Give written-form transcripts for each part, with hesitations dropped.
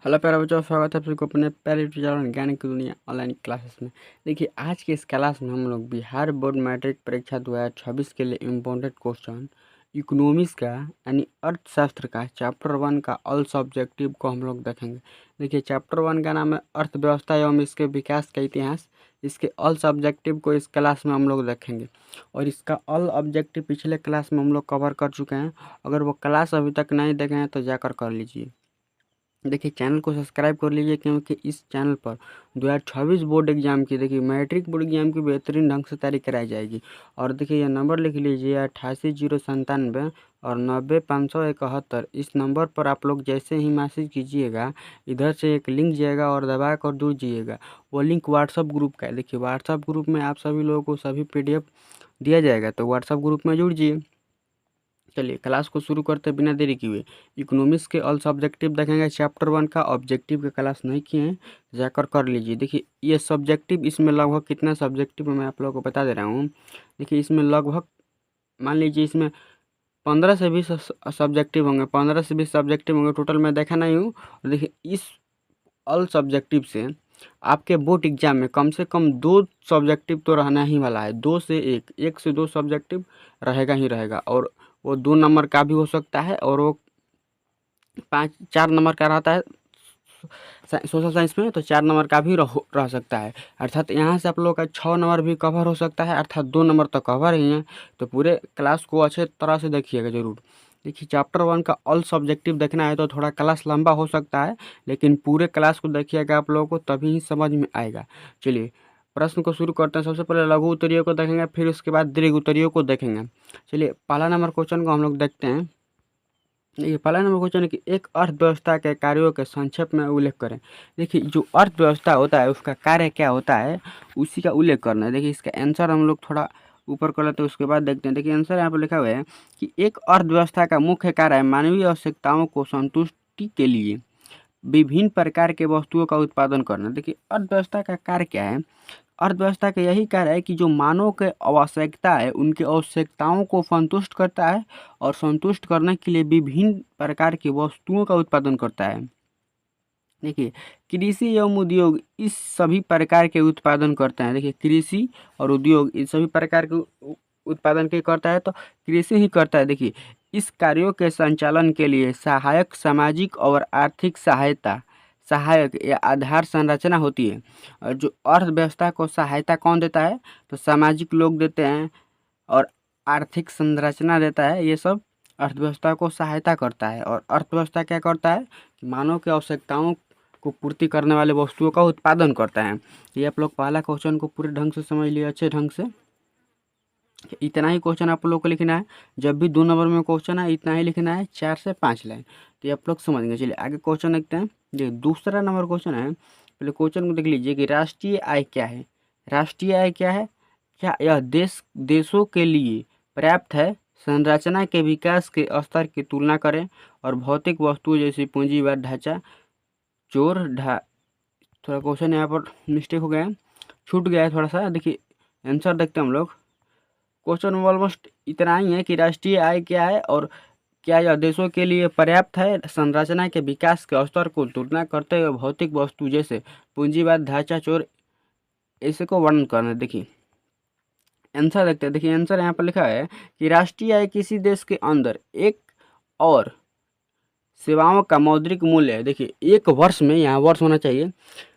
Hello प्यारे बच्चों, स्वागत है आप सभी को अपने प्यारे यूट्यूब चैनल ज्ञान की दुनिया ऑनलाइन क्लासेस में। देखिए, आज के इस क्लास में हम लोग बिहार बोर्ड मैट्रिक परीक्षा 2026 के लिए इम्पोर्टेंट क्वेश्चन इकोनॉमिक्स का यानी अर्थशास्त्र का चैप्टर 1 का ऑल सब्जेक्टिव को हम लोग देखेंगे। देखिए, चैप्टर 1 का नाम है अर्थव्यवस्था एवं इसके विकास का इतिहास। इसके ऑल सब्जेक्टिव को इस क्लास में हम लोग देखेंगे और इसका ऑल ऑब्जेक्टिव पिछले क्लास में हम लोग कवर कर चुके हैं। अगर वो क्लास अभी तक नहीं देखे हैं तो जाकर कर लीजिए। देखिए, चैनल को सब्सक्राइब कर लीजिए क्योंकि इस चैनल पर 2026 बोर्ड एग्जाम की, देखिए मैट्रिक बोर्ड एग्जाम की बेहतरीन ढंग से तैयारी कराई जाएगी। और देखिए, यह नंबर लिख लीजिए 88,097 और 90,571। इस नंबर पर आप लोग जैसे ही मैसेज कीजिएगा, इधर से एक लिंक जाएगा और दबा कर जुड़ जाइएगा। वो लिंक व्हाट्सअप ग्रुप का है। देखिए, व्हाट्सअप ग्रुप में आप सभी लोगों को सभी PDF दिया जाएगा, तो व्हाट्सअप ग्रुप में जुड़ जाइए। चलिए, क्लास को शुरू करते बिना देरी किए इकोनॉमिक्स के ऑल सब्जेक्टिव देखेंगे। चैप्टर 1 का ऑब्जेक्टिव का क्लास नहीं किए हैं, जाकर कर लीजिए। देखिए, ये सब्जेक्टिव इसमें लगभग कितना सब्जेक्टिव मैं आप लोगों को बता दे रहा हूँ। देखिए, इसमें लगभग मान लीजिए इसमें 15 से 20 सब्जेक्टिव होंगे। 15 से 20 सब्जेक्टिव होंगे टोटल, मैं देखा नहीं हूँ। और देखिए, इस ऑल सब्जेक्टिव से आपके बोर्ड एग्जाम में कम से कम 2 सब्जेक्टिव तो रहना ही वाला है। 2 से 1 से 2 सब्जेक्टिव रहेगा ही रहेगा। और वो 2 नंबर का भी हो सकता है और वो 4 नंबर का रहता है सोशल साइंस में, तो 4 नंबर का भी रह सकता है। अर्थात यहाँ से आप लोगों का 6 नंबर भी कवर हो सकता है, अर्थात 2 नंबर तो कवर ही हैं। तो पूरे क्लास को अच्छे तरह से देखिएगा जरूर। देखिए, चैप्टर 1 का ऑल सब्जेक्टिव देखना है तो थोड़ा क्लास लंबा हो सकता है, लेकिन पूरे क्लास को देखिएगा आप लोगों को, तभी ही समझ में आएगा। चलिए, प्रश्न को शुरू करते हैं। सबसे पहले लघु उत्तरीय को देखेंगे, फिर उसके बाद दीर्घ उत्तरीय को देखेंगे। चलिए, पहला नंबर क्वेश्चन को हम लोग देखते हैं। देखिए, पहला नंबर क्वेश्चन है कि एक अर्थव्यवस्था के कार्यों के संक्षेप में उल्लेख करें। देखिए, जो अर्थव्यवस्था होता है उसका कार्य क्या होता है, उसी का उल्लेख करना है। देखिए, इसका आंसर हम लोग थोड़ा ऊपर कर लेते हैं, उसके बाद देखते हैं। देखिए, आंसर यहाँ पर लिखा हुआ है कि एक अर्थव्यवस्था का मुख्य कार्य है मानवीय आवश्यकताओं को संतुष्टि के लिए विभिन्न प्रकार के वस्तुओं का उत्पादन करना। देखिए, अर्थव्यवस्था का कार्य क्या है। अर्थव्यवस्था का यही कार्य है कि जो मानव के आवश्यकता है, उनकी आवश्यकताओं को संतुष्ट करता है और संतुष्ट करने के लिए विभिन्न प्रकार की वस्तुओं का उत्पादन करता है। देखिए, कृषि एवं उद्योग इस सभी प्रकार के उत्पादन करते हैं। देखिए, कृषि और उद्योग इस सभी प्रकार के उत्पादन के करता है, तो कृषि ही करता है। देखिए, इस कार्यों के संचालन के लिए सहायक सामाजिक और आर्थिक सहायक या आधार संरचना होती है। और जो अर्थव्यवस्था को सहायता कौन देता है, तो सामाजिक लोग देते हैं और आर्थिक संरचना देता है। ये सब अर्थव्यवस्था को सहायता करता है। और अर्थव्यवस्था क्या करता है कि मानव की आवश्यकताओं को पूर्ति करने वाले वस्तुओं का उत्पादन करता है। ये आप लोग पहला क्वेश्चन को पूरे ढंग से समझ लिए, अच्छे ढंग से। इतना ही क्वेश्चन आप लोग को लिखना है। जब भी 2 नंबर में क्वेश्चन है, इतना ही लिखना है, 4 से 5 लाइन, तो ये आप लोग समझेंगे। चलिए, आगे क्वेश्चन देखते हैं। ये दूसरा नंबर क्वेश्चन है। पहले क्वेश्चन को देख लीजिए कि राष्ट्रीय आय क्या है। राष्ट्रीय आय क्या है? क्या यह देशों के लिए पर्याप्त है? संरचना के विकास के स्तर की तुलना करें और भौतिक वस्तुओं जैसे पूंजीवाद ढांचा चोर ढा थोड़ा क्वेश्चन यहाँ पर मिस्टेक हो गया है, छूट गया है थोड़ा सा। देखिए, आंसर देखते हैं हम लोग। क्वेश्चन ऑलमोस्ट इतना ही है कि राष्ट्रीय आय क्या है और क्या यह देशों के लिए पर्याप्त है? संरचना के विकास के स्तर को तुलना करते हुए भौतिक वस्तु जैसे पूंजीवाद ढांचा चोर ऐसे को वर्णन करना। देखिए, आंसर देखते हैं। देखिए, आंसर यहाँ पर लिखा है कि राष्ट्रीय आय किसी देश के अंदर एक और सेवाओं का मौद्रिक मूल्य है। देखिए, एक वर्ष में, यहाँ वर्ष होना चाहिए,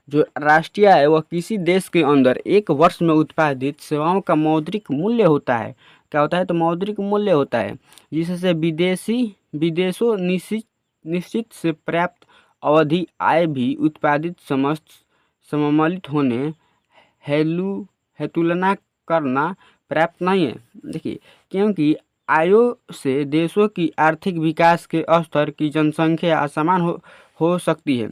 जो राष्ट्रीय आय वह किसी देश के अंदर एक वर्ष में उत्पादित सेवाओं का मौद्रिक मूल्य होता है। क्या होता है? तो मौद्रिक मूल्य होता है, जिससे विदेशों निश्चित से प्राप्त अवधि आय भी उत्पादित समस्त सम्मिलित होने तुलना करना प्राप्त नहीं है। देखिए, क्योंकि आयों से देशों की आर्थिक विकास के स्तर की जनसंख्या असमान हो सकती है।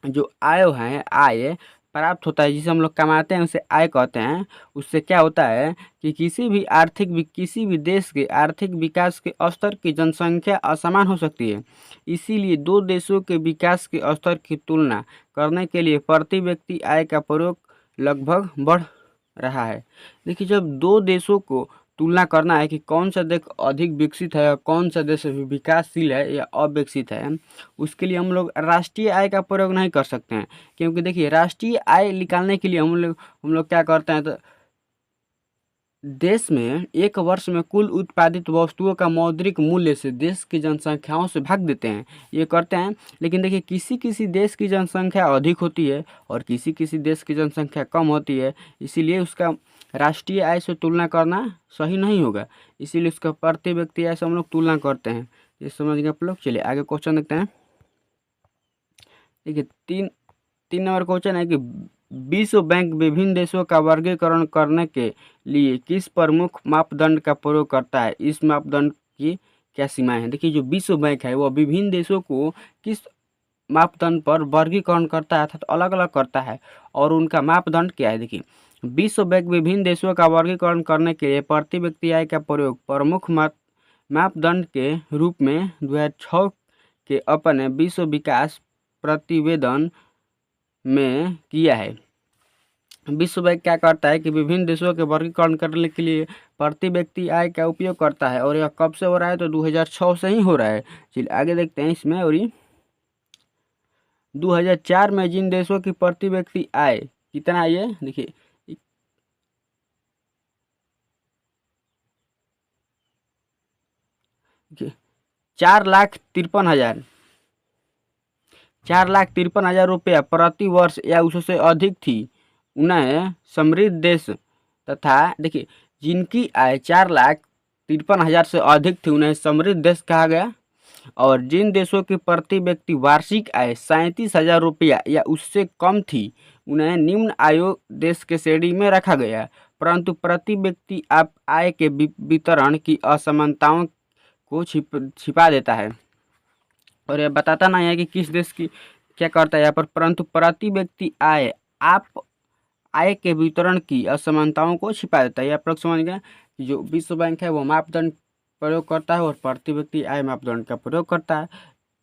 जो आय प्राप्त होता है, जिसे हम लोग कमाते हैं, उसे आय कहते हैं। उससे क्या होता है कि किसी भी देश के आर्थिक विकास के स्तर की जनसंख्या असमान हो सकती है। इसीलिए दो देशों के विकास के स्तर की तुलना करने के लिए प्रति व्यक्ति आय का प्रयोग लगभग बढ़ रहा है। देखिए, जब दो देशों को तुलना करना है कि कौन सा देश अधिक विकसित है और कौन सा देश विकासशील है या अविकसित है, उसके लिए हम लोग राष्ट्रीय आय का प्रयोग नहीं कर सकते हैं। क्योंकि देखिए, राष्ट्रीय आय निकालने के लिए हम लोग क्या करते हैं, तो देश में एक वर्ष में कुल उत्पादित वस्तुओं का मौद्रिक मूल्य से देश की जनसंख्याओं से भाग देते हैं, ये करते हैं। लेकिन देखिए, किसी किसी देश की जनसंख्या अधिक होती है और किसी किसी देश की जनसंख्या कम होती है, इसीलिए उसका राष्ट्रीय आय से तुलना करना सही नहीं होगा। इसीलिए उसका प्रति व्यक्ति आय से हम लोग तुलना करते हैं। ये समझ गए आप लोग। चलिए आगे क्वेश्चन देखते हैं। देखिए, तीन नंबर क्वेश्चन है कि विश्व बैंक विभिन्न देशों का वर्गीकरण करने के लिए किस प्रमुख मापदंड का प्रयोग करता है? इस मापदंड की क्या सीमाएं हैं? देखिए, जो विश्व बैंक है वो विभिन्न देशों को किस मापदंड पर वर्गीकरण करता है, अर्थात अलग अलग करता है, और उनका मापदंड क्या है? देखिए, विश्व बैंक विभिन्न देशों का वर्गीकरण करने के लिए प्रति व्यक्ति आय का प्रयोग प्रमुख मापदंड के रूप में 2006 के अपने विश्व विकास प्रतिवेदन में किया है। विश्व बैंक क्या करता है कि विभिन्न देशों के वर्गीकरण करने के लिए प्रति व्यक्ति आय का उपयोग करता है, और यह कब से हो रहा है? तो 2006 से ही हो रहा है। चलिए आगे देखते हैं इसमें। और 2004 में जिन देशों की प्रति व्यक्ति आय कितना है, ये देखिए 4,53,000 4,53,000 रुपया प्रति वर्ष या उससे अधिक थी, उन्हें समृद्ध देश तथा देखिए, जिनकी आय 4,53,000 से अधिक थी उन्हें समृद्ध देश कहा गया। और जिन देशों की प्रति व्यक्ति वार्षिक आय 37,000 रुपया या उससे कम थी उन्हें निम्न आयोग देश के श्रेणी में रखा गया। परंतु प्रति व्यक्ति आप आय के वितरण की असमानताओं को छिपा देता है, और यह बताता नहीं है कि किस देश की क्या करता है यहाँ पर। परंतु प्रति व्यक्ति आय आप आय के वितरण की असमानताओं को छिपा देता है। यह प्रश्न समझ गया कि जो विश्व बैंक है वो मापदंड प्रयोग करता है और प्रति व्यक्ति आय मापदंड का प्रयोग करता है।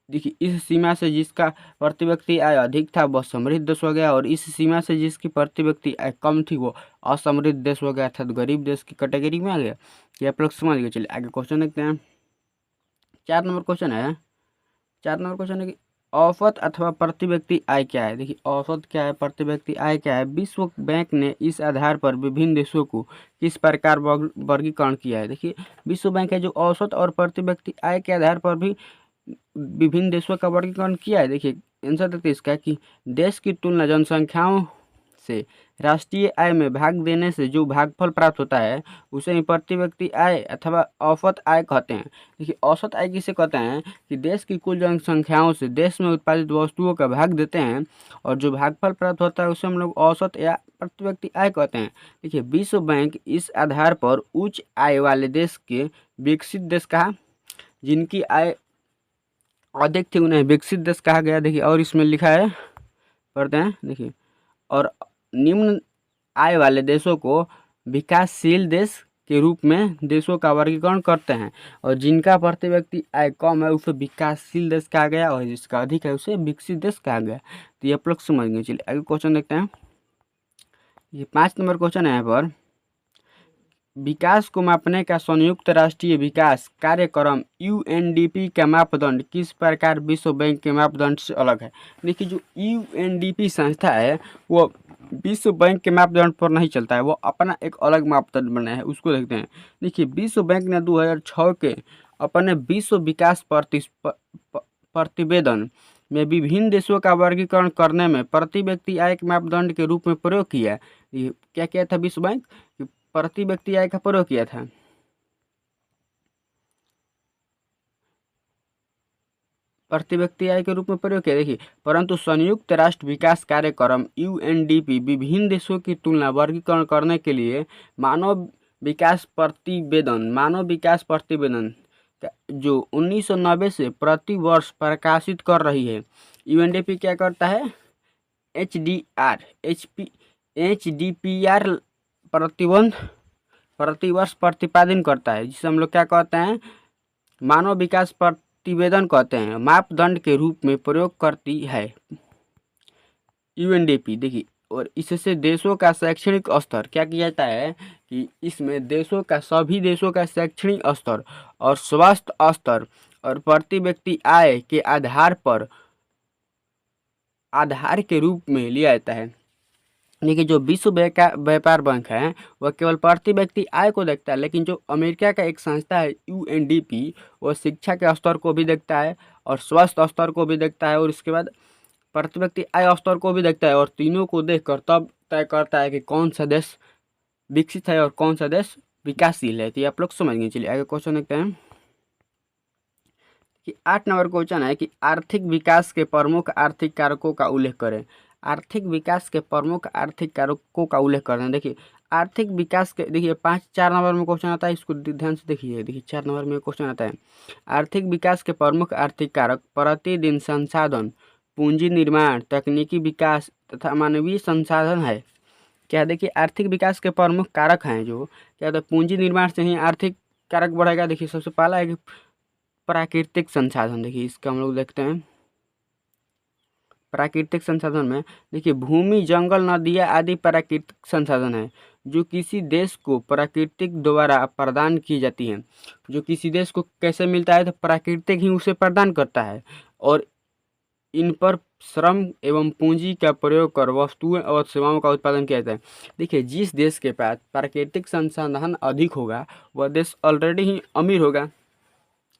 देखिए, इस सीमा से जिसका प्रति व्यक्ति आय अधिक था वह समृद्ध देश हो गया, और इस सीमा से जिसकी प्रति व्यक्ति आय कम थी वो असमृद्ध देश हो गया, अर्थात गरीब देश की कैटेगरी में आ गया। यह प्रश्न समझ गए। चलिए आगे क्वेश्चन देखते हैं। 4 नंबर क्वेश्चन है। 4 नंबर क्वेश्चन है कि औसत अथवा प्रति व्यक्ति आय क्या है? देखिए, औसत क्या है, प्रति व्यक्ति आय क्या है? विश्व बैंक ने इस आधार पर विभिन्न देशों को किस प्रकार वर्गीकरण किया है? देखिए, विश्व बैंक है जो औसत और प्रति व्यक्ति आय के आधार पर भी विभिन्न देशों का वर्गीकरण किया है। देखिए, आंसर देखते इसका कि देश की तुलना जनसंख्याओं से राष्ट्रीय आय में भाग देने से जो भागफल प्राप्त होता है उसे ही प्रति व्यक्ति आय अथवा औसत आय कहते हैं। देखिए, औसत आय किसे कहते हैं कि देश की कुल जनसंख्याओं से देश में उत्पादित वस्तुओं का भाग देते हैं, और जो भागफल प्राप्त होता है उसे हम लोग औसत या प्रति व्यक्ति आय कहते हैं। देखिए, विश्व बैंक इस आधार पर उच्च आय वाले देश के विकसित देश कहा, जिनकी आय अधिक थी उन्हें विकसित देश कहा गया। देखिए, और इसमें लिखा है, पढ़ते हैं। देखिए, और निम्न आय वाले देशों को विकासशील देश के रूप में देशों का वर्गीकरण करते हैं, और जिनका प्रति व्यक्ति आय कम है उसे विकासशील देश कहा गया, और जिसका अधिक है उसे विकसित देश कहा गया। तो ये आप लोग समझ गए। चलिए आगे क्वेश्चन देखते हैं। ये 5 नंबर क्वेश्चन है। यहाँ पर विकास को मापने का संयुक्त राष्ट्रीय विकास कार्यक्रम यूएनडीपी का मापदंड किस प्रकार विश्व बैंक के मापदंड से अलग है? देखिए, जो यूएनडीपी संस्था है वो विश्व बैंक के मापदंड पर नहीं चलता है, वो अपना एक अलग मापदंड बनाया है, उसको देखते हैं। देखिए, विश्व बैंक ने 2006 के अपने विश्व विकास प्रतिवेदन में विभिन्न देशों का वर्गीकरण करने में प्रति व्यक्ति आय के मापदंड के रूप में प्रयोग किया। ये क्या किया था विश्व बैंक? प्रति व्यक्ति आय का प्रयोग किया था। प्रति व्यक्ति आय के रूप में प्रयोग किया। देखिए, परंतु संयुक्त राष्ट्र विकास कार्यक्रम यूएनडीपी विभिन्न देशों की तुलना वर्गीकरण करने के लिए मानव विकास प्रतिवेदन जो 1990 से प्रति वर्ष प्रकाशित कर रही है। यूएनडीपी क्या करता है? एचडीपीआर प्रति वर्ष प्रतिपादन करता है, जिसे हम लोग क्या कहते हैं? मानव विकास प्रतिवेदन कहते हैं, मापदंड के रूप में प्रयोग करती है यूएनडीपी। देखिए, और इससे देशों का शैक्षणिक स्तर क्या किया जाता है कि इसमें देशों का सभी देशों का शैक्षणिक स्तर और स्वास्थ्य स्तर और प्रति व्यक्ति आय के आधार के रूप में लिया जाता है। देखिए जो विश्व व्यापार बैंक है वह केवल प्रति व्यक्ति आय को देखता है, लेकिन जो अमेरिका का एक संस्था है यूएनडीपी वह शिक्षा के स्तर को भी देखता है और स्वास्थ्य स्तर को भी देखता है और इसके बाद प्रति व्यक्ति आय स्तर को भी देखता है और तीनों को देखकर तब तय करता है कि कौन सा देश विकसित है और कौन सा देश विकासशील है। तो ये आप लोग समझ गए। चलिए आगे क्वेश्चन देखते हैं कि 8 नंबर क्वेश्चन है कि आर्थिक विकास के प्रमुख आर्थिक कारकों का उल्लेख करें। आर्थिक विकास के प्रमुख आर्थिक कारकों का उल्लेख करें। देखिए आर्थिक विकास के देखिए 4 नंबर में क्वेश्चन आता है, इसको ध्यान से देखिए। देखिए 4 नंबर में क्वेश्चन आता है आर्थिक विकास के प्रमुख आर्थिक कारक प्रतिदिन संसाधन, पूंजी निर्माण, तकनीकी विकास तथा मानवीय संसाधन है। क्या देखिए आर्थिक विकास के प्रमुख कारक हैं जो क्या होता है पूंजी निर्माण से ही आर्थिक कारक बढ़ेगा। देखिए सबसे पहला है कि प्राकृतिक संसाधन। देखिए इसका हम लोग देखते हैं प्राकृतिक संसाधन में देखिए भूमि, जंगल, नदियाँ आदि प्राकृतिक संसाधन है जो किसी देश को प्राकृतिक द्वारा प्रदान की जाती है। जो किसी देश को कैसे मिलता है तो प्राकृतिक ही उसे प्रदान करता है और इन पर श्रम एवं पूंजी का प्रयोग कर वस्तुएं और सेवाओं का उत्पादन किया जाता है। देखिए जिस देश के पास प्राकृतिक संसाधन अधिक होगा वह देश ऑलरेडी ही अमीर होगा,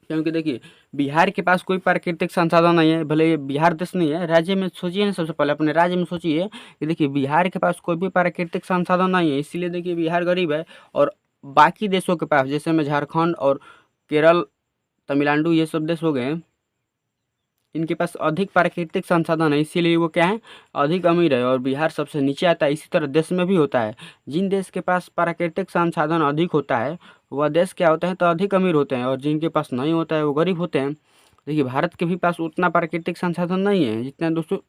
क्योंकि देखिए बिहार के पास कोई प्राकृतिक संसाधन नहीं है। भले ये बिहार देश नहीं है, राज्य में सोचिए ना, सबसे पहले अपने राज्य में सोचिए कि देखिए बिहार के पास कोई भी प्राकृतिक संसाधन नहीं है, इसीलिए देखिए बिहार गरीब है। और बाकी देशों के पास जैसे में झारखंड और केरल, तमिलनाडु ये सब देश हो गए, इनके पास अधिक प्राकृतिक संसाधन है, इसीलिए वो क्या है अधिक अमीर है और बिहार सबसे नीचे आता है। इसी तरह देश में भी होता है, जिन देश के पास प्राकृतिक संसाधन अधिक होता है वह देश क्या होते हैं तो अधिक अमीर होते हैं और जिनके पास नहीं होता है वो गरीब होते हैं। देखिए भारत के भी पास उतना प्राकृतिक संसाधन नहीं है जितना दूसरों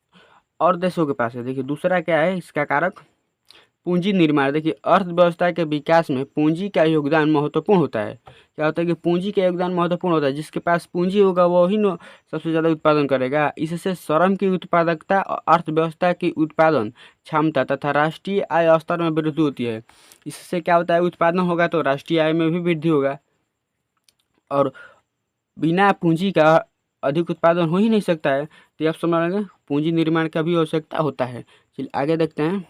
और देशों के पास है। देखिए दूसरा क्या है इसका कारक पूंजी निर्माण। देखिए अर्थव्यवस्था के विकास में पूंजी का योगदान महत्वपूर्ण होता है। क्या होता है कि पूंजी का योगदान महत्वपूर्ण होता है, जिसके पास पूंजी होगा वो ही सबसे ज़्यादा उत्पादन करेगा। इससे श्रम की उत्पादकता और अर्थव्यवस्था की उत्पादन क्षमता तथा राष्ट्रीय आय स्तर में वृद्धि होती है। इससे क्या होता है उत्पादन होगा तो राष्ट्रीय आय में भी वृद्धि होगा और बिना पूंजी का अधिक उत्पादन हो ही नहीं सकता है। तो आप समझ लेंगे पूंजी निर्माण का भी आवश्यकता होता है। चलिए आगे देखते हैं।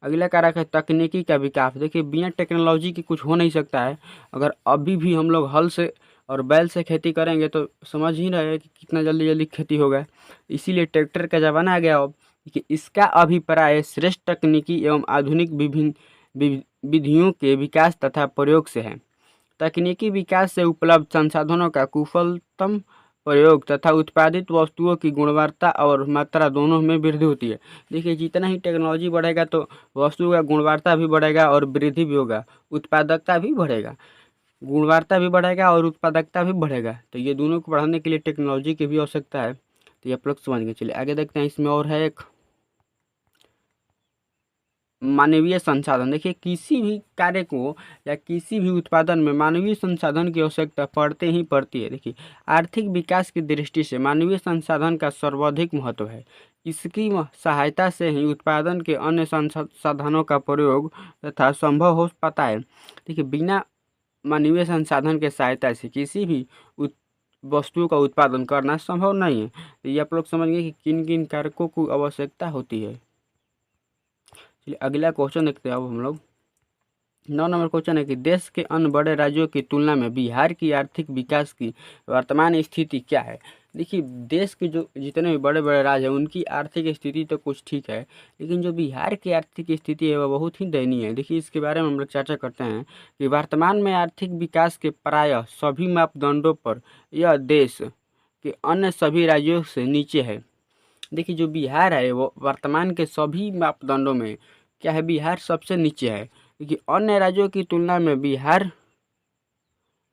अगला कारक है तकनीकी का विकास। देखिए बिना टेक्नोलॉजी के कुछ हो नहीं सकता है। अगर अभी भी हम लोग हल से और बैल से खेती करेंगे तो समझ ही रहे हैं कि कितना जल्दी जल्दी खेती होगा। इसीलिए ट्रैक्टर का ज़माना आ गया अब कि इसका अभिप्राय श्रेष्ठ तकनीकी एवं आधुनिक विभिन्न विधियों के विकास तथा प्रयोग से है। तकनीकी विकास से उपलब्ध संसाधनों का कुशलतम प्रयोग तथा उत्पादित वस्तुओं की गुणवत्ता और मात्रा दोनों में वृद्धि होती है। देखिए जितना ही टेक्नोलॉजी बढ़ेगा तो वस्तु का गुणवत्ता भी बढ़ेगा और वृद्धि भी होगा, उत्पादकता भी बढ़ेगा। गुणवत्ता भी बढ़ेगा और उत्पादकता भी बढ़ेगा, तो ये दोनों को बढ़ाने के लिए टेक्नोलॉजी की भी आवश्यकता है। तो ये आप लोग समझ गए। चलिए आगे देखते हैं। इसमें और है एक मानवीय संसाधन। देखिए किसी भी कार्य को या किसी भी उत्पादन में मानवीय संसाधन की आवश्यकता पड़ते ही पड़ती है। देखिए आर्थिक विकास की दृष्टि से मानवीय संसाधन का सर्वाधिक महत्व है। इसकी सहायता से ही उत्पादन के अन्य संसाधनों का प्रयोग तथा संभव हो पाता है। देखिए बिना मानवीय संसाधन के सहायता से किसी भी वस्तु का उत्पादन करना संभव नहीं है। तो ये आप लोग समझ गए कि किन किन कारकों की आवश्यकता होती है। चलिए अगला क्वेश्चन देखते हैं अब हम लोग। 9 नंबर क्वेश्चन है कि देश के अन्य बड़े राज्यों की तुलना में बिहार की आर्थिक विकास की वर्तमान स्थिति क्या है। देखिए देश के जो जितने भी बड़े बड़े राज्य हैं उनकी आर्थिक स्थिति तो कुछ ठीक है, लेकिन जो बिहार की आर्थिक स्थिति है वह बहुत ही दयनीय है। देखिए इसके बारे में हम लोग चर्चा करते हैं कि वर्तमान में आर्थिक विकास के प्रायः सभी मापदंडों पर यह देश के अन्य सभी राज्यों से नीचे है। देखिए जो बिहार है वो वर्तमान के सभी मापदंडों में क्या है बिहार सबसे नीचे है, क्योंकि अन्य राज्यों की तुलना में बिहार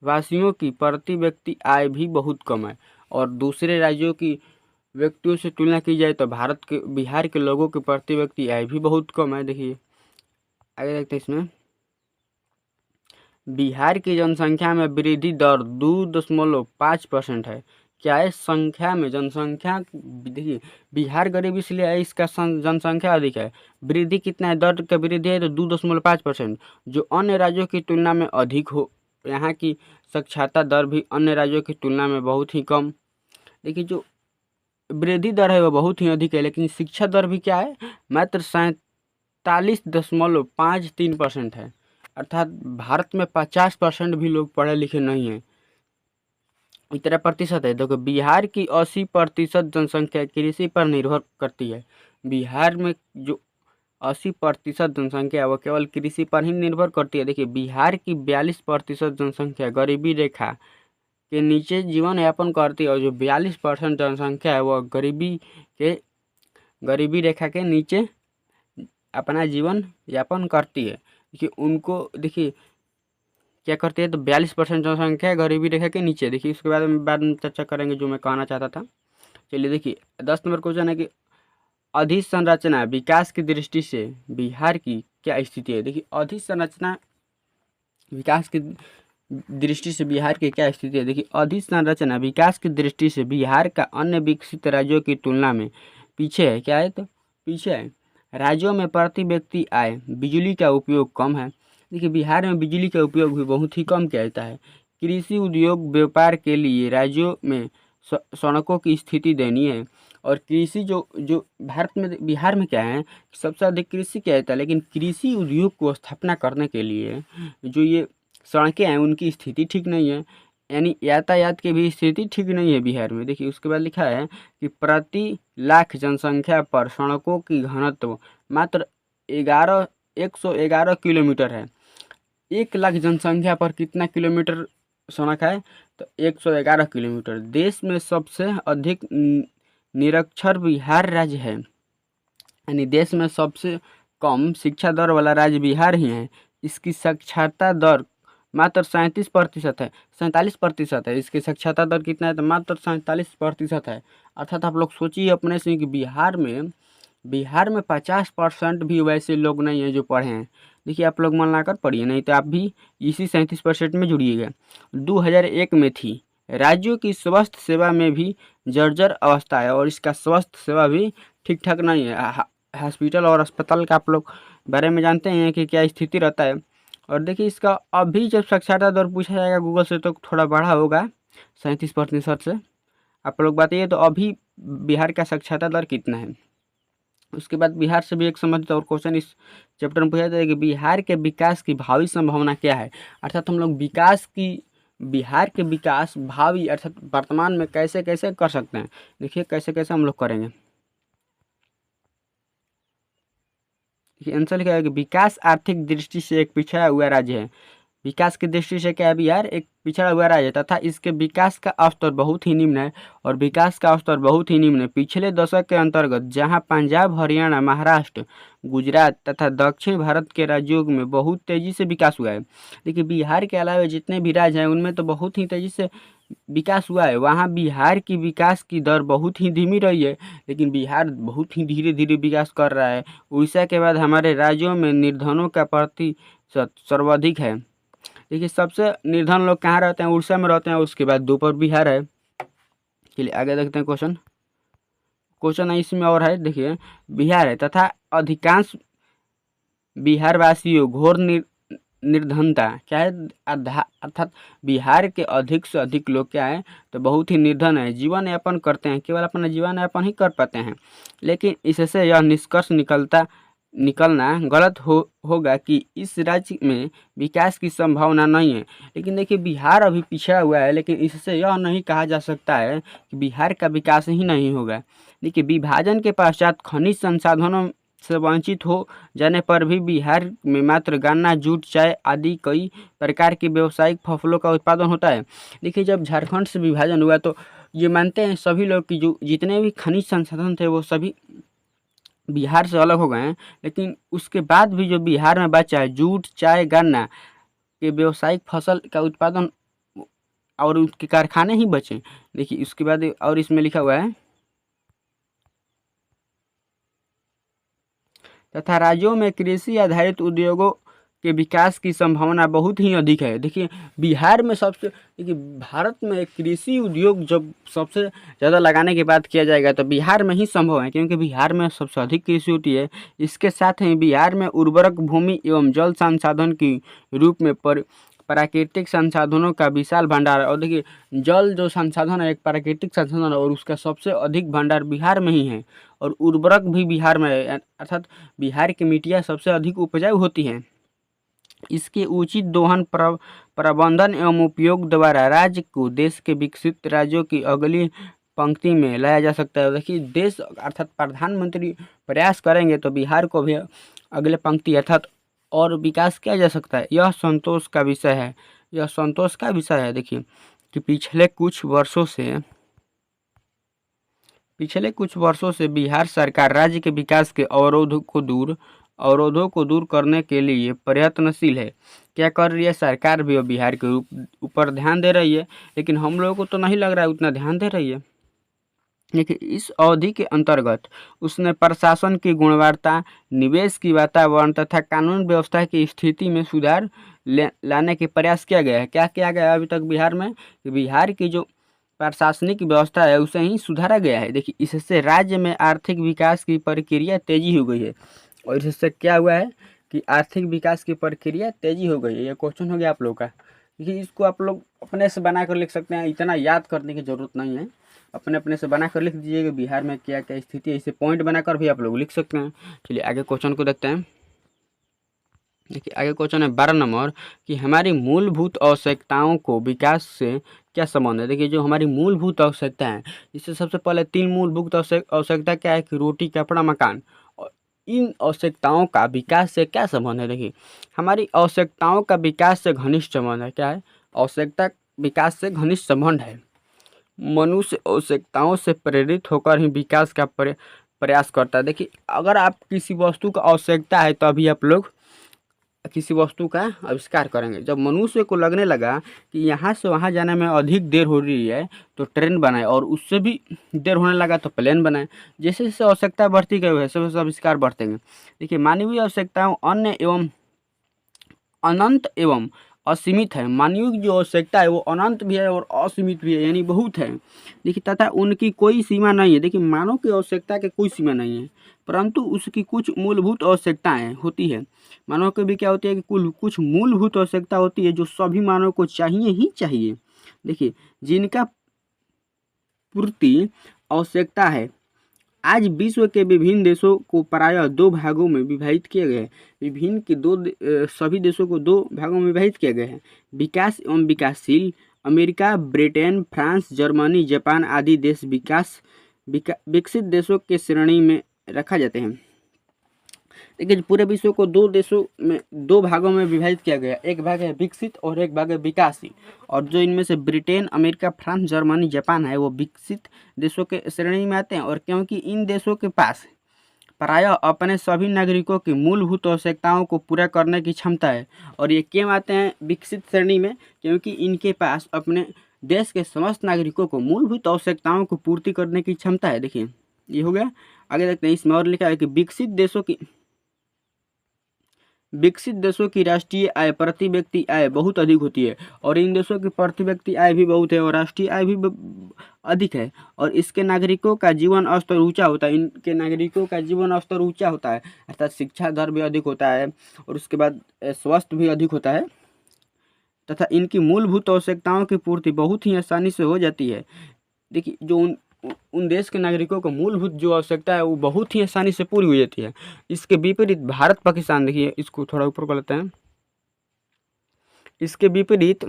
वासियों की प्रति व्यक्ति आय भी बहुत कम है और दूसरे राज्यों की व्यक्तियों से तुलना की जाए तो बिहार के लोगों की प्रति व्यक्ति आय भी बहुत कम है। देखिए आगे देखते हैं। इसमें बिहार की जनसंख्या में वृद्धि दर 2.5% है। क्या है, संख्या में जनसंख्या देखिए बिहार गरीब इसलिए है, इसका जनसंख्या अधिक है। वृद्धि कितना है, दर का वृद्धि है तो 2.5%, जो अन्य राज्यों की तुलना में अधिक हो। यहाँ की साक्षरता दर भी अन्य राज्यों की तुलना में बहुत ही कम। देखिए जो वृद्धि दर है वो बहुत ही अधिक है, लेकिन शिक्षा दर भी क्या है, मात्र 47.53% है। अर्थात भारत में 50% भी लोग पढ़े लिखे नहीं हैं। इतना प्रतिशत है। देखो बिहार की 80% जनसंख्या कृषि पर निर्भर करती है। बिहार में जो 80% जनसंख्या है वो केवल कृषि पर ही निर्भर करती है। देखिए बिहार की 42% जनसंख्या गरीबी रेखा के नीचे जीवन यापन करती है, और जो 42% जनसंख्या है वो गरीबी रेखा के नीचे अपना जीवन यापन करती है। देखिए उनको देखिए क्या करती है, तो 42% जनसंख्या गरीबी रेखा के नीचे। देखिए उसके बाद में चर्चा करेंगे जो मैं कहना चाहता था। चलिए देखिए 10 नंबर क्वेश्चन है कि अधिसंरचना विकास की दृष्टि से बिहार की क्या स्थिति है। देखिए अधिसंरचना विकास की दृष्टि से बिहार की क्या स्थिति है। देखिए अधिसंरचना विकास की दृष्टि से बिहार का अन्य विकसित राज्यों की तुलना में पीछे है। क्या है, तो पीछे है। राज्यों में प्रति व्यक्ति आय बिजली का उपयोग कम है। देखिए बिहार में बिजली का उपयोग भी बहुत ही कम किया जाता है। कृषि उद्योग व्यापार के लिए राज्यों में सड़कों की स्थिति दयनीय है। और कृषि जो जो भारत में बिहार में क्या है, सबसे अधिक कृषि किया जाता है, लेकिन कृषि उद्योग को स्थापना करने के लिए जो ये सड़कें हैं उनकी स्थिति ठीक नहीं है। यानी यातायात की भी स्थिति ठीक नहीं है बिहार में। देखिए उसके बाद लिखा है कि प्रति लाख जनसंख्या पर सड़कों की घनत्व मात्र 111 किलोमीटर है। 1 लाख जनसंख्या पर कितना किलोमीटर सड़क है, तो 111 किलोमीटर। देश में सबसे अधिक निरक्षर बिहार राज्य है। यानी देश में सबसे कम शिक्षा दर वाला राज्य बिहार ही है। इसकी साक्षरता दर मात्र 37% है, 47% है। इसकी साक्षरता दर कितना है, तो मात्र 47% है। अर्थात आप लोग सोचिए अपने से कि बिहार में 50% भी वैसे लोग नहीं हैं जो पढ़े हैं। देखिए आप लोग मन लाकर पढ़िए, नहीं तो आप भी इसी 37% में जुड़िएगा। 2001 में थी। राज्यों की स्वास्थ्य सेवा में भी जर्जर अवस्था है, और इसका स्वास्थ्य सेवा भी ठीक ठाक नहीं है। हॉस्पिटल और अस्पताल का आप लोग बारे में जानते हैं कि क्या स्थिति रहता है। और देखिए इसका अभी जब साक्षरता दर पूछा जाएगा गूगल से तो थोड़ा बढ़ा होगा 37% से। आप लोग बताइए तो अभी बिहार का साक्षरता दर कितना है। उसके बाद बिहार से भी एक संबंधित और क्वेश्चन इस चैप्टर में पूछा जाता है कि बिहार के विकास की भावी संभावना क्या है। अर्थात हम लोग बिहार के विकास भावी अर्थात वर्तमान में कैसे कैसे कर सकते हैं। देखिए कैसे कैसे हम लोग करेंगे। देखिए आंसर लिखा है कि विकास आर्थिक दृष्टि से एक पिछड़ा हुआ राज्य है। विकास की दृष्टि से क्या है, बिहार एक पिछड़ा हुआ राज्य तथा इसके विकास का स्तर बहुत ही निम्न है। और विकास का स्तर बहुत ही निम्न है। पिछले दशक के अंतर्गत जहां पंजाब, हरियाणा, महाराष्ट्र, गुजरात तथा दक्षिण भारत के राज्यों में बहुत तेजी से विकास हुआ है। देखिए बिहार के अलावा जितने भी राज्य हैं उनमें तो बहुत ही तेजी से विकास हुआ है। वहाँ बिहार की विकास की दर बहुत ही धीमी रही है, लेकिन बिहार बहुत ही धीरे धीरे विकास कर रहा है। उड़ीसा के बाद हमारे राज्यों में निर्धनों का प्रतिशत सर्वाधिक है। देखिए सबसे निर्धन लोग कहाँ रहते हैं, उड़ीसा में रहते हैं। उसके बाद दो पर बिहार है। चलिए आगे देखते हैं क्वेश्चन है इसमें और है। देखिए बिहार है तथा अधिकांश बिहार वासियों घोर निर्धनता क्या है, अर्थात बिहार के अधिक से अधिक लोग क्या है, तो बहुत ही निर्धन है। जीवन यापन करते हैं, केवल अपना जीवन यापन ही कर पाते हैं। लेकिन इससे यह निष्कर्ष निकलना गलत होगा कि इस राज्य में विकास की संभावना नहीं है। लेकिन देखिए बिहार अभी पिछड़ा हुआ है, लेकिन इससे यह नहीं कहा जा सकता है कि बिहार का विकास ही नहीं होगा। देखिए विभाजन के पश्चात खनिज संसाधनों से वंचित हो जाने पर भी बिहार में मात्र गन्ना, जूट, चाय आदि कई प्रकार की व्यावसायिक फसलों का उत्पादन होता है। देखिए जब झारखंड से विभाजन हुआ तो ये मानते हैं सभी लोग कि जो जितने भी खनिज संसाधन थे वो सभी बिहार से अलग हो गए हैं। लेकिन उसके बाद भी जो बिहार में बचा है जूट, चाय, गन्ना के व्यावसायिक फसल का उत्पादन और उसके कारखाने ही बचे। देखिए उसके बाद और इसमें लिखा हुआ है तथा राज्यों में कृषि आधारित उद्योगों के विकास की संभावना बहुत ही अधिक है। देखिए बिहार में सबसे, देखिए भारत में कृषि उद्योग जब सबसे ज़्यादा लगाने की बात किया जाएगा तो बिहार में ही संभव है, क्योंकि बिहार में सबसे अधिक कृषि होती है। इसके साथ ही बिहार में उर्वरक भूमि एवं जल संसाधन की रूप में प्राकृतिक संसाधनों का विशाल भंडार है। और देखिए जल जो संसाधन है एक प्राकृतिक संसाधन है और उसका सबसे अधिक भंडार बिहार में ही है। और उर्वरक भी बिहार में है, अर्थात बिहार की मिट्टियाँ सबसे अधिक उपजाऊ होती हैं। इसके उचित दोहन प्रबंधन एवं उपयोग द्वारा राज्य को देश के विकसित राज्यों की अगली पंक्ति में लाया जा सकता है। देखिए देश अर्थात प्रधानमंत्री प्रयास करेंगे तो बिहार को भी अगले पंक्ति अर्थात और विकास किया जा सकता है। यह संतोष का विषय है, यह संतोष का विषय है। देखिए कि पिछले कुछ वर्षों से बिहार सरकार राज्य के विकास के अवरोधों को दूर करने के लिए प्रयत्नशील है। क्या कर रही है सरकार भी, और बिहार के ऊपर ध्यान दे रही है, लेकिन हम लोगों को तो नहीं लग रहा है उतना ध्यान दे रही है। देखिए इस अवधि के अंतर्गत उसने प्रशासन की गुणवत्ता, निवेश की वातावरण तथा कानून व्यवस्था की स्थिति में सुधार लाने के प्रयास किया गया है। क्या किया गया है अभी तक बिहार में? बिहार की जो प्रशासनिक व्यवस्था है उसे ही सुधारा गया है। देखिए इससे राज्य में आर्थिक विकास की प्रक्रिया तेजी हो गई है। और इससे क्या हुआ है कि आर्थिक विकास की प्रक्रिया तेजी हो गई है। ये क्वेश्चन हो गया आप लोग का। देखिए इसको आप लोग अपने से बना कर लिख सकते हैं, इतना याद करने की जरूरत नहीं है। अपने से बना कर लिख दीजिएगा बिहार में क्या क्या स्थिति है, इसे पॉइंट बनाकर भी आप लोग लिख सकते हैं। चलिए आगे क्वेश्चन को देखते हैं। देखिए आगे क्वेश्चन है 12 नंबर कि हमारी मूलभूत आवश्यकताओं को विकास से क्या संबंध है। देखिए जो हमारी मूलभूत आवश्यकता है, इससे सबसे पहले 3 मूलभूत आवश्यकता क्या है कि रोटी, कपड़ा, मकान। और इन आवश्यकताओं का विकास से क्या संबंध है? देखिए हमारी आवश्यकताओं का विकास से घनिष्ठ संबंध है। क्या है? आवश्यकता विकास से घनिष्ठ संबंध है। मनुष्य आवश्यकताओं से प्रेरित होकर ही विकास का प्रयास करता है। देखिए अगर आप किसी वस्तु का आवश्यकता है तो अभी आप लोग किसी वस्तु का आविष्कार करेंगे। जब मनुष्य को लगने लगा कि यहाँ से वहाँ जाने में अधिक देर हो रही है तो ट्रेन बनाए, और उससे भी देर होने लगा तो प्लेन बनाए। जैसे जैसे आवश्यकता बढ़ती गई वैसे वैसे आविष्कार बढ़ते गए। देखिए मानवीय आवश्यकताओं अनंत एवं असीमित है। मानवीय की जो आवश्यकता है वो अनंत भी है और असीमित भी है, यानी बहुत है। देखिए तथा उनकी कोई सीमा नहीं है। देखिए मानव की आवश्यकता की कोई सीमा नहीं है, परंतु उसकी कुछ मूलभूत आवश्यकताएं होती है। मानव की भी क्या होती है कि कुछ मूलभूत आवश्यकता होती है जो सभी मानव को चाहिए ही चाहिए। देखिए जिनका पूर्ति आवश्यकता है। आज विश्व के विभिन्न देशों को प्रायः 2 भागों में विभाजित किया गया है। सभी देशों को 2 भागों में विभाजित किया गया है। विकास एवं विकासशील। America, Britain, France, Germany, Japan आदि देश विकसित देशों के श्रेणी में रखा जाते हैं। देखिए पूरे विश्व को 2 भागों में विभाजित किया गया। एक भाग है विकसित और एक भाग है विकासशील। और जो इनमें से Britain, America, France, Germany, Japan है वो विकसित देशों के श्रेणी में आते हैं। और क्योंकि इन देशों के पास प्रायः अपने सभी नागरिकों की मूलभूत आवश्यकताओं को पूरा करने की क्षमता है। और ये क्यों आते हैं विकसित श्रेणी में? क्योंकि इनके पास अपने देश के समस्त नागरिकों को मूलभूत आवश्यकताओं को पूर्ति करने की क्षमता है। देखिए ये हो गया। आगे देखते हैं, इसमें और लिखा है कि विकसित देशों की राष्ट्रीय आय प्रति व्यक्ति आय बहुत अधिक होती है। और इन देशों की प्रति व्यक्ति आय भी बहुत है और राष्ट्रीय आय भी अधिक है। और इसके नागरिकों का जीवन स्तर ऊंचा होता है। इनके नागरिकों का जीवन स्तर ऊंचा होता है, अर्थात शिक्षा दर भी अधिक होता है और उसके बाद स्वास्थ्य भी अधिक होता है तथा इनकी मूलभूत आवश्यकताओं की पूर्ति बहुत ही आसानी से हो जाती है। देखिए जो उन देश के नागरिकों को मूलभूत जो आवश्यकता है वो बहुत ही आसानी से पूरी हो जाती है। इसके विपरीत भारत पाकिस्तान, देखिए इसको थोड़ा ऊपर कर लेते हैं। इसके विपरीत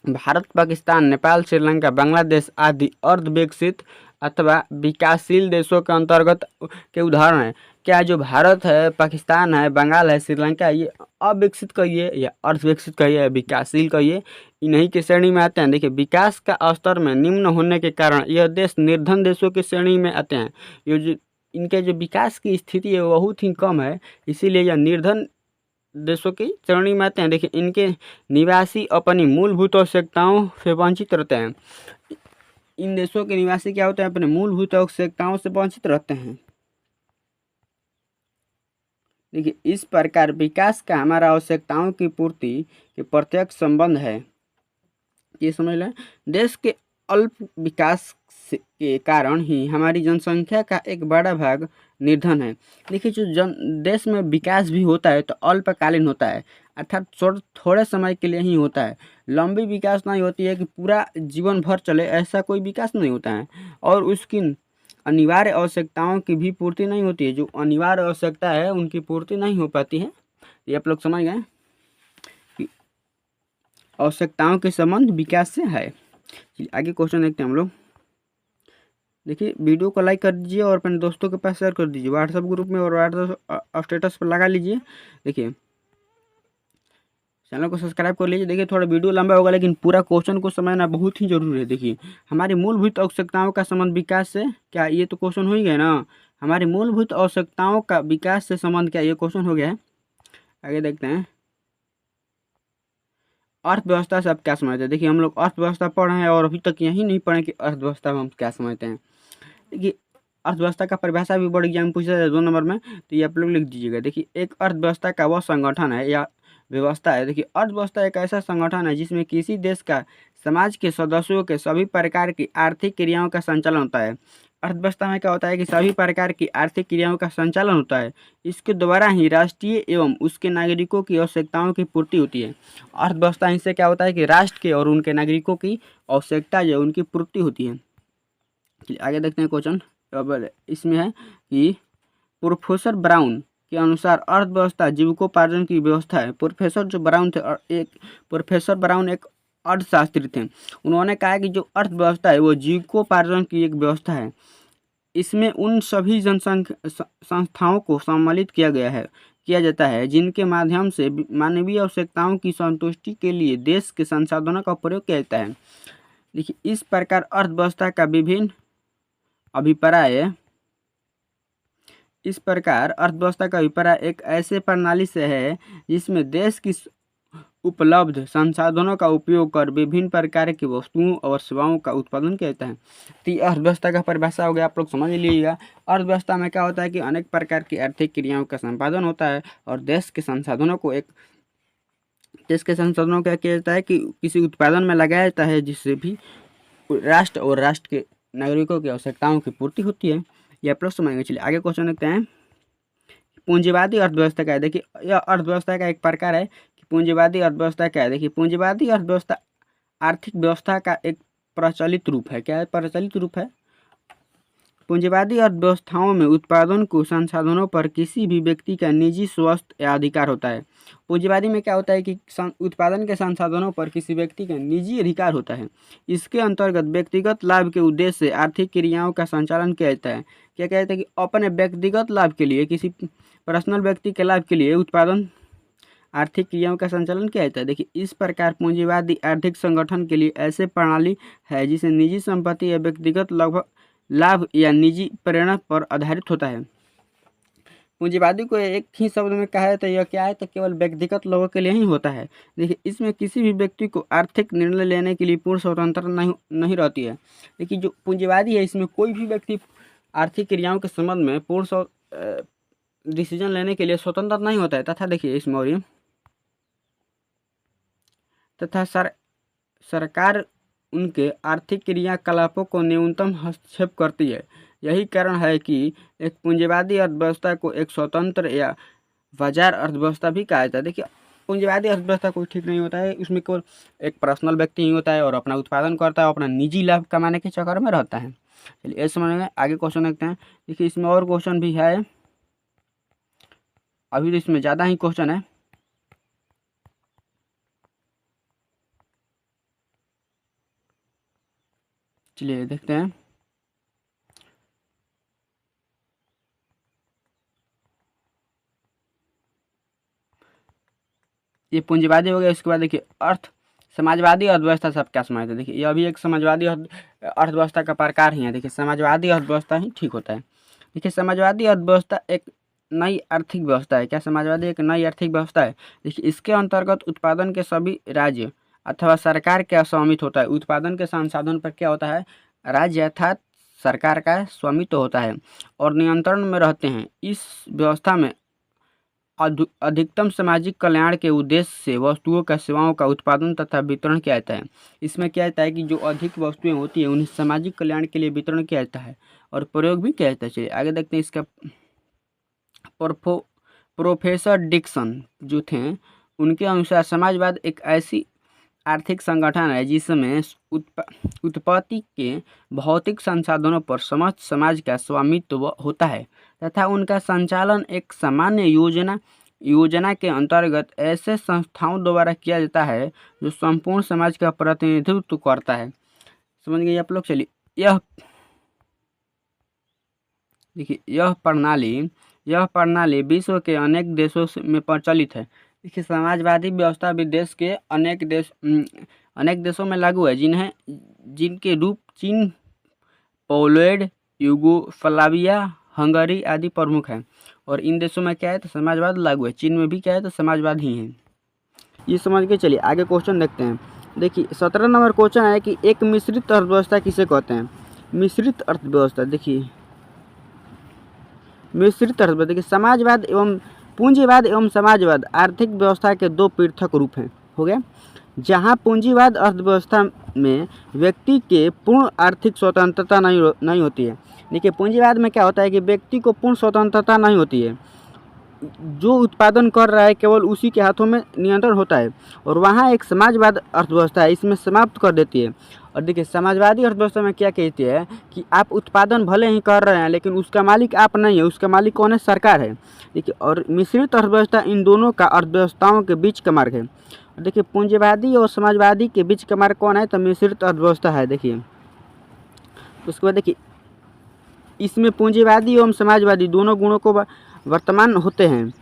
भारत, पाकिस्तान, नेपाल, श्रीलंका, बांग्लादेश आदि अर्ध विकसित अथवा विकासशील देशों के अंतर्गत के उदाहरण हैं। क्या जो भारत है, पाकिस्तान है, बंगाल है, श्रीलंका है, ये अविकसित कहिए या अर्ध विकसित कहिए या विकासशील कहिए, इन्हीं की श्रेणी में आते हैं। देखिए विकास का स्तर में निम्न होने के कारण यह देश निर्धन देशों की श्रेणी में आते हैं। ये जो इनके जो विकास की स्थिति है वो बहुत ही कम है, इसीलिए यह निर्धन देशों की श्रेणी में आते हैं। देखिए इनके निवासी अपनी मूलभूत आवश्यकताओं से वंचित रहते हैं। इन देशों के निवासी क्या होते हैं? अपने मूलभूत आवश्यकताओं से वंचित रहते हैं। देखिए इस प्रकार विकास का हमारा आवश्यकताओं की पूर्ति के प्रत्यक्ष संबंध है। ये समझ लें, देश के अल्प विकास के कारण ही हमारी जनसंख्या का एक बड़ा भाग निर्धन है। देखिए जो देश में विकास भी होता है तो अल्पकालीन होता है, अर्थात थोड़े समय के लिए ही होता है। लंबी विकास नहीं होती है कि पूरा जीवन भर चले, ऐसा कोई विकास नहीं होता है। और उसकी अनिवार्य आवश्यकताओं की भी पूर्ति नहीं होती है। जो अनिवार्य आवश्यकता है उनकी पूर्ति नहीं हो पाती है। ये आप लोग समझ गए कि आवश्यकताओं के संबंध विकास से है। आगे क्वेश्चन देखते हैं हम लोग। देखिए वीडियो को लाइक कर दीजिए और अपने दोस्तों के पास शेयर कर दीजिए, व्हाट्सएप ग्रुप में और व्हाट्सएप स्टेटस पर लगा लीजिए। देखिए चैनल को सब्सक्राइब कर लीजिए। देखिए थोड़ा वीडियो लंबा होगा लेकिन पूरा क्वेश्चन को समझना बहुत ही जरूरी है। देखिए हमारी मूलभूत आवश्यकताओं का संबंध विकास से, क्या ये तो क्वेश्चन हो ही गया ना। हमारी मूलभूत आवश्यकताओं का विकास से संबंध, क्या ये क्वेश्चन हो गया है। आगे देखते हैं, अर्थव्यवस्था से आप क्या समझते हैं। देखिए हम लोग अर्थव्यवस्था पढ़ रहे हैं और अभी तक यही नहीं पढ़े कि अर्थव्यवस्था में हम क्या समझते हैं। देखिए अर्थव्यवस्था का परिभाषा भी बोर्ड एग्जाम में पूछा जाता है 2 नंबर में, तो ये आप लोग लिख दीजिएगा। देखिए एक अर्थव्यवस्था का वह संगठन है या व्यवस्था है। देखिए अर्थव्यवस्था एक ऐसा संगठन है जिसमें किसी देश का समाज के सदस्यों के सभी प्रकार की आर्थिक क्रियाओं का संचालन होता है। अर्थव्यवस्था में क्या होता है कि सभी प्रकार की आर्थिक क्रियाओं का संचालन होता है। इसके द्वारा ही राष्ट्रीय एवं उसके नागरिकों की आवश्यकताओं की पूर्ति होती है। अर्थव्यवस्था इससे क्या होता है कि राष्ट्र के और उनके नागरिकों की आवश्यकता जो है उनकी पूर्ति होती है। आगे देखते हैं क्वेश्चन। अब इसमें है कि प्रोफेसर ब्राउन के अनुसार अर्थव्यवस्था जीविकोपार्जन की व्यवस्था है। प्रोफेसर जो ब्राउन थे, प्रोफेसर ब्राउन एक अर्थशास्त्री थे। उन्होंने कहा कि जो अर्थव्यवस्था है वो जीविकोपार्जन की एक व्यवस्था है। इसमें उन सभी संस्थाओं को सम्मिलित किया जाता है जिनके माध्यम से मानवीय आवश्यकताओं की संतुष्टि के लिए देश के संसाधनों का प्रयोग किया जाता है। देखिए इस प्रकार अर्थव्यवस्था का विभिन्न अभिप्राय एक ऐसे प्रणाली से है जिसमें देश की उपलब्ध संसाधनों का उपयोग कर विभिन्न प्रकार की वस्तुओं और सेवाओं का उत्पादन किया जाता है। तो ये अर्थव्यवस्था का परिभाषा हो गया, आप लोग समझ लीजिएगा। अर्थव्यवस्था में क्या होता है कि अनेक प्रकार की आर्थिक क्रियाओं का संपादन होता है और देश के संसाधनों का किया जाता है कि किसी उत्पादन में लगाया जाता है जिससे भी राष्ट्र और राष्ट्र के नागरिकों की आवश्यकताओं की पूर्ति होती है। यह आप लोग समझेंगे। चलिए आगे क्वेश्चन देखते हैं, पूंजीवादी अर्थव्यवस्था क्या है। देखिए यह अर्थव्यवस्था का एक प्रकार है कि पूंजीवादी अर्थव्यवस्था क्या है। देखिए पूंजीवादी अर्थव्यवस्था आर्थिक व्यवस्था का एक प्रचलित रूप है। क्या है? प्रचलित रूप है। पूंजीवादी अर्थव्यवस्थाओं में उत्पादन को संसाधनों पर किसी भी व्यक्ति का निजी स्वास्थ्य या अधिकार होता है। पूंजीवादी में क्या होता है कि उत्पादन के संसाधनों पर किसी व्यक्ति का निजी अधिकार होता है। इसके अंतर्गत व्यक्तिगत लाभ के उद्देश्य से आर्थिक क्रियाओं का संचालन किया जाता है। क्या कहते हैं कि अपने व्यक्तिगत लाभ के लिए, किसी पर्सनल व्यक्ति के लाभ के लिए उत्पादन आर्थिक क्रियाओं का संचालन किया जाता है। देखिए इस प्रकार पूंजीवादी आर्थिक संगठन के लिए ऐसे प्रणाली है जिसे निजी संपत्ति या व्यक्तिगत लाभ या निजी प्रेरणा पर आधारित होता है। पूंजीवादी को एक ही शब्द में कहा जाता है, यह क्या है तो केवल व्यक्तिगत लोगों के लिए ही होता है। देखिए इसमें किसी भी व्यक्ति को आर्थिक निर्णय लेने के लिए पूर्ण स्वतंत्रता नहीं रहती है। लेकिन जो पूंजीवादी है इसमें कोई भी व्यक्ति आर्थिक क्रियाओं के संबंध में पूर्ण डिसीजन लेने के लिए स्वतंत्र नहीं होता है। तथा देखिए इसमें और तथा सरकार उनके आर्थिक क्रियाकलापों को न्यूनतम हस्तक्षेप करती है। यही कारण है कि एक पूंजीवादी अर्थव्यवस्था को एक स्वतंत्र या बाजार अर्थव्यवस्था भी कहा जाता है। देखिए पूंजीवादी अर्थव्यवस्था कोई ठीक नहीं होता है, उसमें केवल एक पर्सनल व्यक्ति ही होता है और अपना उत्पादन करता है, अपना निजी लाभ कमाने के चक्कर में रहता है। चलिए इस समझ में आगे क्वेश्चन देखते हैं। देखिए इसमें और क्वेश्चन भी है, अभी तो इसमें ज़्यादा ही क्वेश्चन है। चलिए देखते हैं। ये पूंजीवादी हो गया। इसके बाद देखिए समाजवादी अर्थव्यवस्था सब क्या समझते हैं। देखिए यह भी एक समाजवादी अर्थव्यवस्था का प्रकार ही है। देखिए समाजवादी अर्थव्यवस्था ही ठीक होता है। देखिए समाजवादी अर्थव्यवस्था एक नई आर्थिक व्यवस्था है। क्या समाजवादी एक नई आर्थिक व्यवस्था है। देखिए इसके अंतर्गत उत्पादन के सभी राज्य अथवा सरकार का स्वामित्व होता है। उत्पादन के संसाधन पर क्या होता है, राज्य अर्थात सरकार का स्वामित्व होता है और नियंत्रण में रहते हैं। इस व्यवस्था में अधिकतम सामाजिक कल्याण के उद्देश्य से वस्तुओं का सेवाओं का उत्पादन तथा वितरण किया जाता है। इसमें क्या जाता है कि जो अधिक वस्तुएं होती है उन्हें सामाजिक कल्याण के लिए वितरण किया जाता है और प्रयोग भी किया जाता है। चलिए आगे देखते हैं इसका प्रोफेसर डिक्सन जो थे उनके अनुसार समाजवाद एक ऐसी आर्थिक संगठन है जिसमें उत्पत्ति के भौतिक संसाधनों पर समस्त समाज का स्वामित्व होता है तथा उनका संचालन एक सामान्य योजना के अंतर्गत ऐसे संस्थाओं द्वारा किया जाता है जो संपूर्ण समाज का प्रतिनिधित्व करता है। समझ गए आप लोग। चलिए यह प्रणाली विश्व के अनेक देशों में प्रचलित है। देखिए समाजवादी व्यवस्था भी देश के अनेक देशों में लागू है जिनके रूप चीन, पोलैंड, यूगोस्लाविया, हंगरी आदि प्रमुख हैं। और इन देशों में क्या है तो समाजवाद लागू है। चीन में भी क्या है तो समाजवाद ही है। ये समझ के चलिए आगे क्वेश्चन देखते हैं। देखिए 17 नंबर क्वेश्चन है कि एक मिश्रित अर्थव्यवस्था किसे कहते हैं। मिश्रित अर्थव्यवस्था देखिए समाजवाद एवं पूंजीवाद एवं समाजवाद आर्थिक व्यवस्था के दो पृथक रूप हैं। हो गया। जहां पूंजीवाद अर्थव्यवस्था में व्यक्ति के पूर्ण आर्थिक स्वतंत्रता नहीं होती है। देखिए पूंजीवाद में क्या होता है कि व्यक्ति को पूर्ण स्वतंत्रता नहीं होती है, जो उत्पादन कर रहा है केवल उसी के हाथों में नियंत्रण होता है। और वहाँ एक समाजवाद अर्थव्यवस्था है, इसमें समाप्त कर देती है। और देखिए समाजवादी अर्थव्यवस्था में क्या कहती है कि आप उत्पादन भले ही कर रहे हैं लेकिन उसका मालिक आप नहीं है, उसका मालिक कौन है, सरकार है। देखिए और मिश्रित अर्थव्यवस्था इन दोनों का अर्थव्यवस्थाओं के बीच का मार्ग है। देखिए पूंजीवादी और समाजवादी के बीच का मार्ग कौन है तो मिश्रित अर्थव्यवस्था है। देखिए उसके बाद देखिए इसमें पूंजीवादी एवं समाजवादी दोनों गुणों को वर्तमान होते हैं।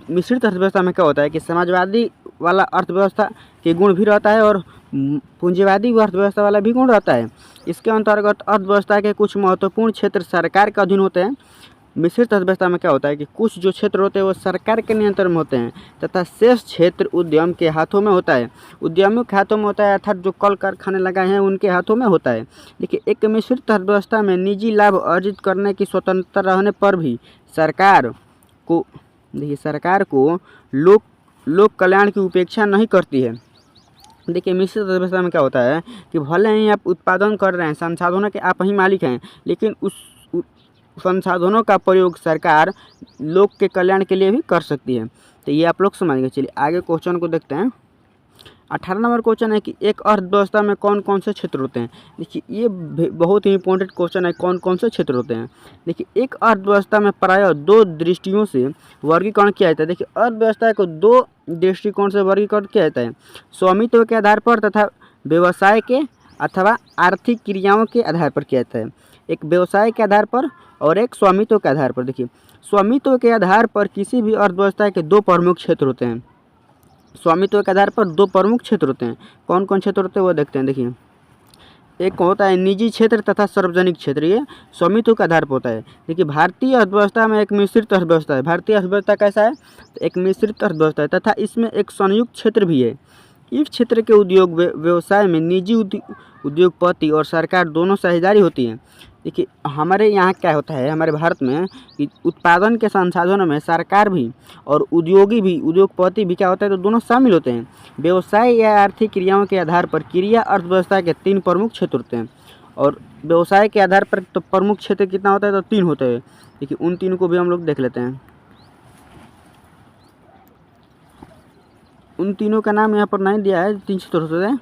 मिश्रित अर्थव्यवस्था में क्या होता है कि समाजवादी वाला अर्थव्यवस्था के गुण भी रहता है और पूंजीवादी अर्थव्यवस्था वाला भी गुण रहता है। इसके अंतर्गत अर्थव्यवस्था के कुछ महत्वपूर्ण क्षेत्र सरकार के अधीन होते हैं। मिश्रित अर्थव्यवस्था में क्या होता है कि कुछ जो क्षेत्र होते हैं वो सरकार के नियंत्रण में होते हैं तथा शेष क्षेत्र उद्यम के हाथों में होता है। उद्यमियों के हाथों में होता है अर्थात जो कल कारखाने लगाए हैं उनके हाथों में होता है। देखिए एक मिश्रित अर्थव्यवस्था में निजी लाभ अर्जित करने की स्वतंत्रता रहने पर भी सरकार को लोक कल्याण की उपेक्षा नहीं करती है। देखिए मिश्रित अर्थव्यवस्था में क्या होता है कि भले ही आप उत्पादन कर रहे हैं, संसाधनों के आप ही मालिक हैं, लेकिन उस संसाधनों का प्रयोग सरकार लोक के कल्याण के लिए भी कर सकती है। तो ये आप लोग समझ गए। चलिए आगे क्वेश्चन को देखते हैं। 18 नंबर क्वेश्चन है कि एक अर्थव्यवस्था में कौन कौन से क्षेत्र होते हैं। देखिए ये बहुत ही इंपॉर्टेंट क्वेश्चन है, कौन कौन से क्षेत्र होते हैं। देखिए एक अर्थव्यवस्था में प्रायः दो दृष्टियों से वर्गीकरण किया जाता है। देखिए अर्थव्यवस्था को दो दृष्टिकोण से वर्गीकरण किया जाता है, स्वामित्व के आधार पर तथा व्यवसाय के अथवा आर्थिक क्रियाओं के आधार पर किया जाता है। एक व्यवसाय के आधार पर और एक स्वामित्व के आधार पर। देखिए स्वामित्व के आधार पर किसी भी अर्थव्यवस्था के दो प्रमुख क्षेत्र होते हैं। स्वामित्व के आधार पर दो प्रमुख क्षेत्र होते हैं। कौन कौन क्षेत्र होते हैं वो देखते हैं। देखिए एक होता है निजी क्षेत्र तथा सार्वजनिक क्षेत्र, ये स्वामित्व के आधार पर होता है। देखिए भारतीय अर्थव्यवस्था में एक मिश्रित अर्थव्यवस्था है। भारतीय अर्थव्यवस्था कैसा है तो एक मिश्रित अर्थव्यवस्था है तथा इसमें एक संयुक्त क्षेत्र भी है। इस क्षेत्र के उद्योग व्यवसाय में निजी उद्योगपति और सरकार दोनों साझेदारी होती है। देखिए हमारे यहाँ क्या होता है, हमारे भारत में कि उत्पादन के संसाधनों में सरकार भी और उद्योगपति भी क्या होता है तो दोनों शामिल होते हैं। व्यवसाय या आर्थिक क्रियाओं के आधार पर क्रिया अर्थव्यवस्था के तीन प्रमुख क्षेत्र होते हैं। और व्यवसाय के आधार पर तो प्रमुख क्षेत्र कितना होता है तो तीन होते हैं। देखिए उन तीनों को भी हम लोग देख लेते हैं। उन तीनों का नाम यहाँ पर नहीं दिया है, तीन क्षेत्र होते हैं।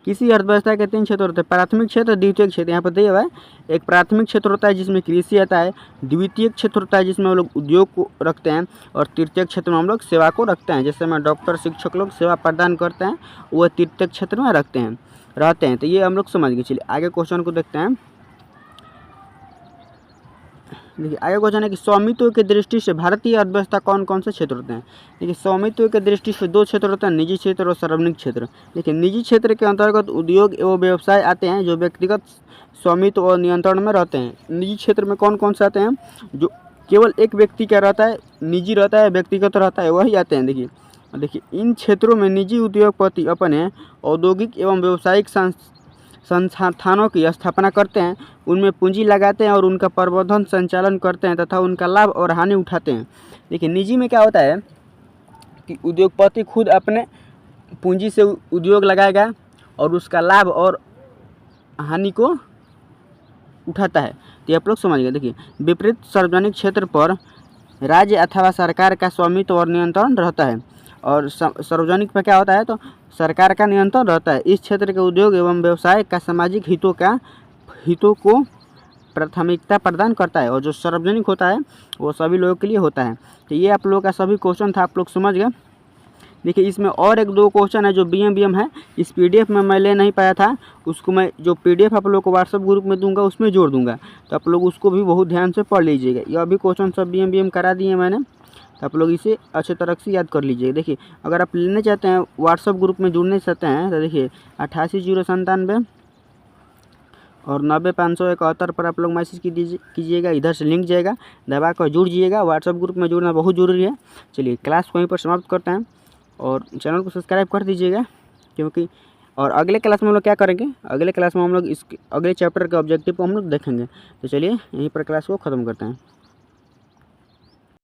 किसी अर्थव्यवस्था के तीन क्षेत्र होते हैं, प्राथमिक क्षेत्र, द्वितीयक क्षेत्र। यहाँ पर दिया हुआ है एक प्राथमिक क्षेत्र होता है जिसमें कृषि आता है, द्वितीयक क्षेत्र होता है जिसमें हम लोग उद्योग को रखते हैं, और तृतीयक क्षेत्र में हम लोग सेवा को रखते हैं। जैसे में डॉक्टर, शिक्षक लोग सेवा प्रदान करते हैं, वह तृतीयक क्षेत्र में रहते हैं। तो ये हम लोग समझ गए। चलिए आगे क्वेश्चन को देखते हैं। देखिए आगे क्वेश्चन है कि स्वामित्व की दृष्टि से भारतीय अर्थव्यवस्था कौन कौन से क्षेत्र होते हैं। देखिए स्वामित्व की दृष्टि से दो क्षेत्र होते हैं, निजी क्षेत्र और सार्वजनिक क्षेत्र। देखिए निजी क्षेत्र के अंतर्गत उद्योग एवं व्यवसाय आते हैं जो व्यक्तिगत स्वामित्व और नियंत्रण में रहते हैं। निजी क्षेत्र में कौन कौन से आते हैं, जो केवल एक व्यक्ति का रहता है, निजी रहता है, व्यक्तिगत रहता है, वही आते हैं। देखिए इन क्षेत्रों में निजी उद्योगपति अपने औद्योगिक एवं व्यावसायिक संस्थानों की स्थापना करते हैं, उनमें पूंजी लगाते हैं और उनका प्रबंधन संचालन करते हैं तथा उनका लाभ और हानि उठाते हैं। देखिए निजी में क्या होता है कि उद्योगपति खुद अपने पूंजी से उद्योग लगाएगा और उसका लाभ और हानि को उठाता है। तो आप लोग समझिए। देखिए विपरीत सार्वजनिक क्षेत्र पर राज्य अथवा सरकार का स्वामित्व और नियंत्रण रहता है और सार्वजनिक पर क्या होता है तो सरकार का नियंत्रण रहता है। इस क्षेत्र के उद्योग एवं व्यवसाय का सामाजिक हितों को प्राथमिकता प्रदान करता है और जो सार्वजनिक होता है वो सभी लोगों के लिए होता है। तो ये आप लोगों का सभी क्वेश्चन था, आप लोग समझ गए। देखिए इसमें और 1-2 क्वेश्चन है जो BM है, इस PDF में मैं ले नहीं पाया था, उसको मैं जो PDF आप लोग को व्हाट्सएप ग्रुप में दूंगा उसमें जोड़ दूंगा, तो आप लोग उसको भी बहुत ध्यान से पढ़ लीजिएगा। यह भी क्वेश्चन सब BM करा दिए मैंने, तो आप लोग इसे अच्छे तरह से याद कर लीजिए। देखिए अगर आप लेने चाहते हैं व्हाट्सएप ग्रुप में जुड़ने चाहते हैं तो देखिए 88 और 90 571 पर आप लोग मैसेज कीजिएगा, इधर से लिंक जाएगा, दबा कर जुड़ जाइएगा। व्हाट्सएप ग्रुप में जुड़ना बहुत ज़रूरी है। चलिए क्लास को वहीं पर समाप्त करते हैं और चैनल को सब्सक्राइब कर दीजिएगा, क्योंकि और अगले क्लास में हम लोग क्या करेंगे, अगले क्लास में हम लोग इस अगले चैप्टर के ऑब्जेक्टिव को हम लोग देखेंगे। तो चलिए यहीं पर क्लास को ख़त्म करते हैं।